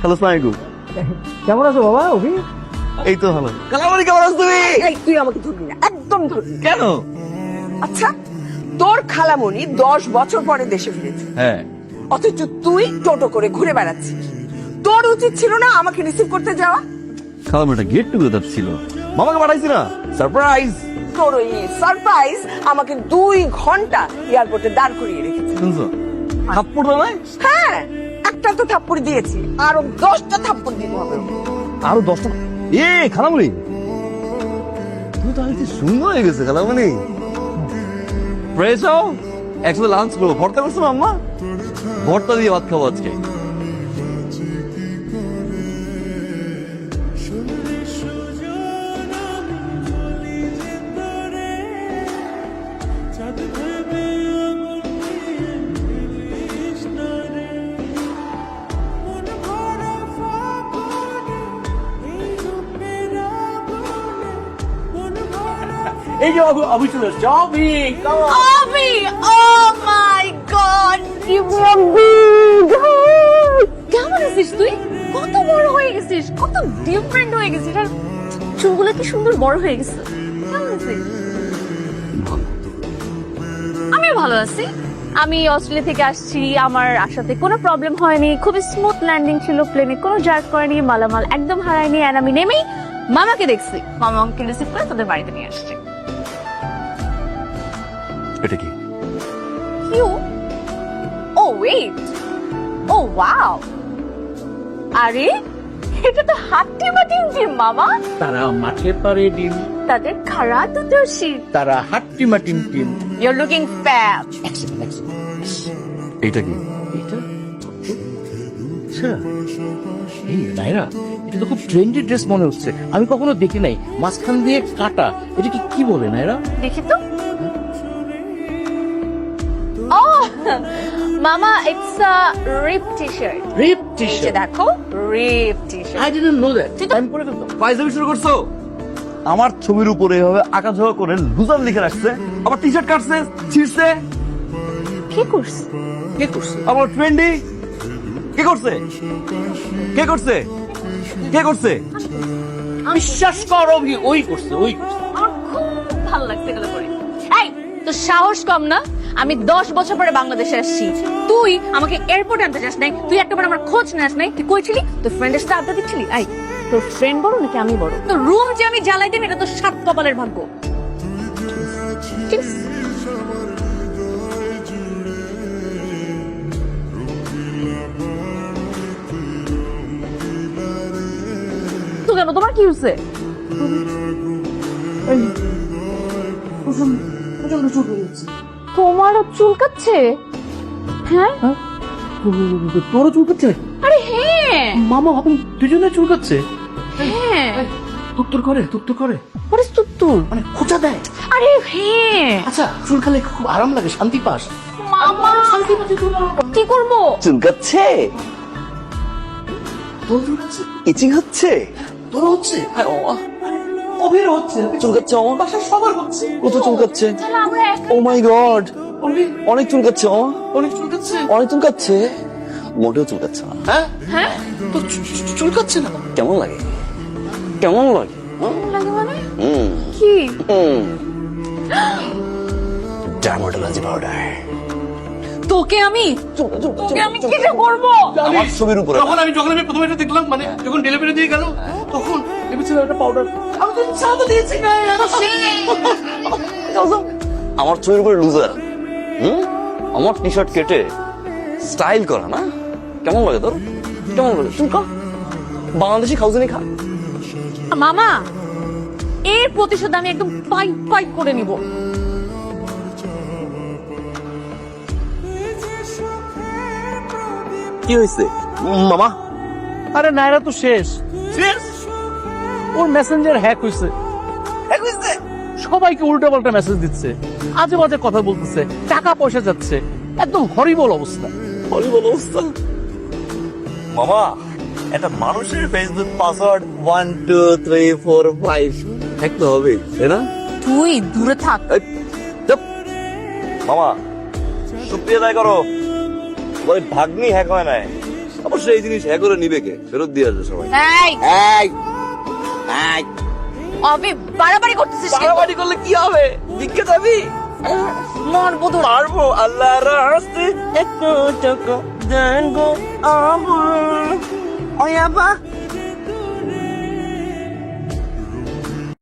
Hello সালামালাইকুম। কেমন আছো বাবা অভি? এই তো ভালো। কালামানি কেমন আছো তুমি? এই তুই আমাকে ধরবি না, একদম ধরবি না। কেন? আচ্ছা, তোর খালামণি 10 বছর পরে দেশে ফিরেছে, হ্যাঁ, অথচ তুই টোটো করে ঘুরে বেড়াচ্ছিস। তোর উচিত ছিল না আমাকে রিসিভ করতে যাওয়া? খালামানিটা গেট টুগেদার ছিল, মামাকে পাঠাইছি না, সারপ্রাইজ। তোর ওই সারপ্রাইজ আমাকে 2 ঘন্টা এয়ারপোর্টে দাঁড় করিয়ে রেখেছে। শুনছো? থাপ্পড় দাও নাই? হ্যাঁ, একটা তো থাপ্পড় দিয়েছি, আরো 10টা থাপ্পড় দিব হবে। আরো 10টা? এ খালামানি, তুমি তো আজকে সুন্দর হয়ে গেছে খালামানি। ফ্রেশ হও, একসাথে লাঞ্চ করবো। ভর্তা করছো না আম্মা? ভর্তা দিয়ে ভাত খাবো আজকে। এই যে অভি চলে এসছে। অভি Avi! Oh my god! You are big! কেমন আছিস তুই? কত বড় হয়ে গেছিস, কত ডিফারেন্ট হয়ে গেছিস। আর চুলগুলো কি সুন্দর বড় হয়ে গেছে। কেমন আছিস? আমি ভালো আছি। আমি অস্ট্রেলিয়া থেকে আসছি, আমার আসাতে কোনো প্রবলেম হয়নি, খুবই স্মুথ ল্যান্ডিং ছিল, প্লেনে কোনো জার্ক করেনি, মালামাল একদম হারায়নি। আর আমি নেমেই মামাকে দেখছি, মামা আমাকে রিসিভ করে তোদের বাড়িতে নিয়ে আসছে। এটা কি? You? Oh wait! Oh wow! আরে এটা তো হাট্টিমা টিম মামা। তারা মাঠে পারে ডিম, তাদের খাড়া দুটো শীত। তারা হাট্টিমা টিম টিম। You're looking fab. এইটা কি? এটা আচ্ছা, এই নাইরা, এটা তো খুব ট্রেন্ডি ড্রেস মনে হচ্ছে, আমি কখনো দেখি নাই। মাঝখান দিয়ে কাটা, এটা কি বলে নাইরা? দেখি তো। Oh, মামা, it's a rip t-shirt. রিপ নিচে টি-শার্ট। দেখো, rip t-shirt. I didn't know that. তুই তো- আমি পরে ফেলতাম। ফাইজলামি শুরু করছো? আমার ছবির উপরে এভাবে আঁকাঝোঁকা করে লুজার লিখে রাখছে, আবার টি শার্ট কাটছে, ছিঁড়ছে। কি করছিস? কে করছে? আবার ট্রেন্ডি কে করছে? কে করছে? কে করছে? বিশ্বাস কর অভি, ওই করছে। আমার খুব ভালো লাগছে এগুলো করে। এই, তোর সাহস কম না? আমি 10 বছর পরে বাংলাদেশে আসছি, তুই আমাকে এয়ারপোর্টে আনতে চাস নাই, তুই একটাবার আমার খোঁজ নেস নাই। তুই কই ছিলি? তোর ফ্রেন্ডের সাথে আড্ডা দিচ্ছিলি? এই, তোর ফ্রেন্ড বড় নাকি আমি বড়? তোর রুম যে আমি জ্বালাই দিন, এটা তোর 7 কপালের ভাগ্য। ঠিক আছে? তো কেন, তোমার কি হচ্ছে? তোমারও চুলকাচ্ছে? হ্যাঁ, তোরও চুলকাচ্ছে নাকি? আরে হ্যাঁ মামা আপনি দুজনে চুলকাচ্ছে? হ্যাঁ। তুত্তুর করে What is তুত্তুর? মানে খোঁচা দেয়। আরে হ্যাঁ আচ্ছা, চুলকালে খুব আরাম লাগে, শান্তি পাস। মামা, শান্তি পাচ্ছি চুল। কি করবো? চুলকাচ্ছে? তোর চুলকাচ্ছে? ইচিং হচ্ছে? তোর হচ্ছে? হ্যাঁ, অভির হচ্ছে। চুলকাচ্ছে আমার? বাসায় সবার হচ্ছে। কত চুলকাচ্ছে? তাহলে আমরা ও মাই গড, অভি, অনেক চুলকাচ্ছে আমার, অনেক চুলকাচ্ছে। অনেক চুলকাচ্ছে। মোটেও চুলকাচ্ছে না। হ্যাঁ, হ্যাঁ তোর চুলকাচ্ছে না? কেমন লাগে? কেমন লাগে? লাগে মানে হুম কি? হুম, ডার্মাটোলজি পাউডার। তোকে আমি কি যে করবো? আমার ছবির উপরে যখন আমি প্রথমে এটা দেখলাম, মানে যখন ডেলিভারি দিয়ে গেল, তখন ভেবেছিলাম একটা পাউডার। আমি তো চা তো দিয়েছি না। আমার ছবির উপরে লুজার। আমার টি শার্ট কেটে স্টাইল করা না? কেমন লাগে তোর? কেমন লাগে? চুলকা বাংলাদেশি খাউজেনি খা। মামা, এর প্রতিশোধ আমি একদম পাই করে নিব। কি হয়েছে মামা? আরে নাইরা তো শেষ। ওর মেসেঞ্জার হ্যাক হয়েছে, সবাইকে উল্টা পাল্টা মেসেজ দিচ্ছে, আজে বাজে কথা বলতেছে, টাকা পয়সা যাচ্ছে, একদম হরিবল অবস্থা। হরিবল অবস্থা। মামা, একটা মানুষের ফেসবুক পাসওয়ার্ড 1 2 3 4 5 থাকতে হবে, তাই না? তুই দূরে থাক। এই, চুপ। মামা, শুক্রিয়া আদায় করো, বলে ভাগ্নি হ্যাক হয় নাই। অবশ্যই এই জিনিস হ্যাঁ করে নিবে কে? ফেরত দিয়ে আসবে সবাই। এই এই এই অবি বাড়াবাড়ি করতেছিস কেন? বাড়াবাড়ি করলে কি হবে? দিকে যাবি? মারবো তোর। পারবো আল্লাহর রাস্তে একটু টাকা দেন গো আমার। ওই আবা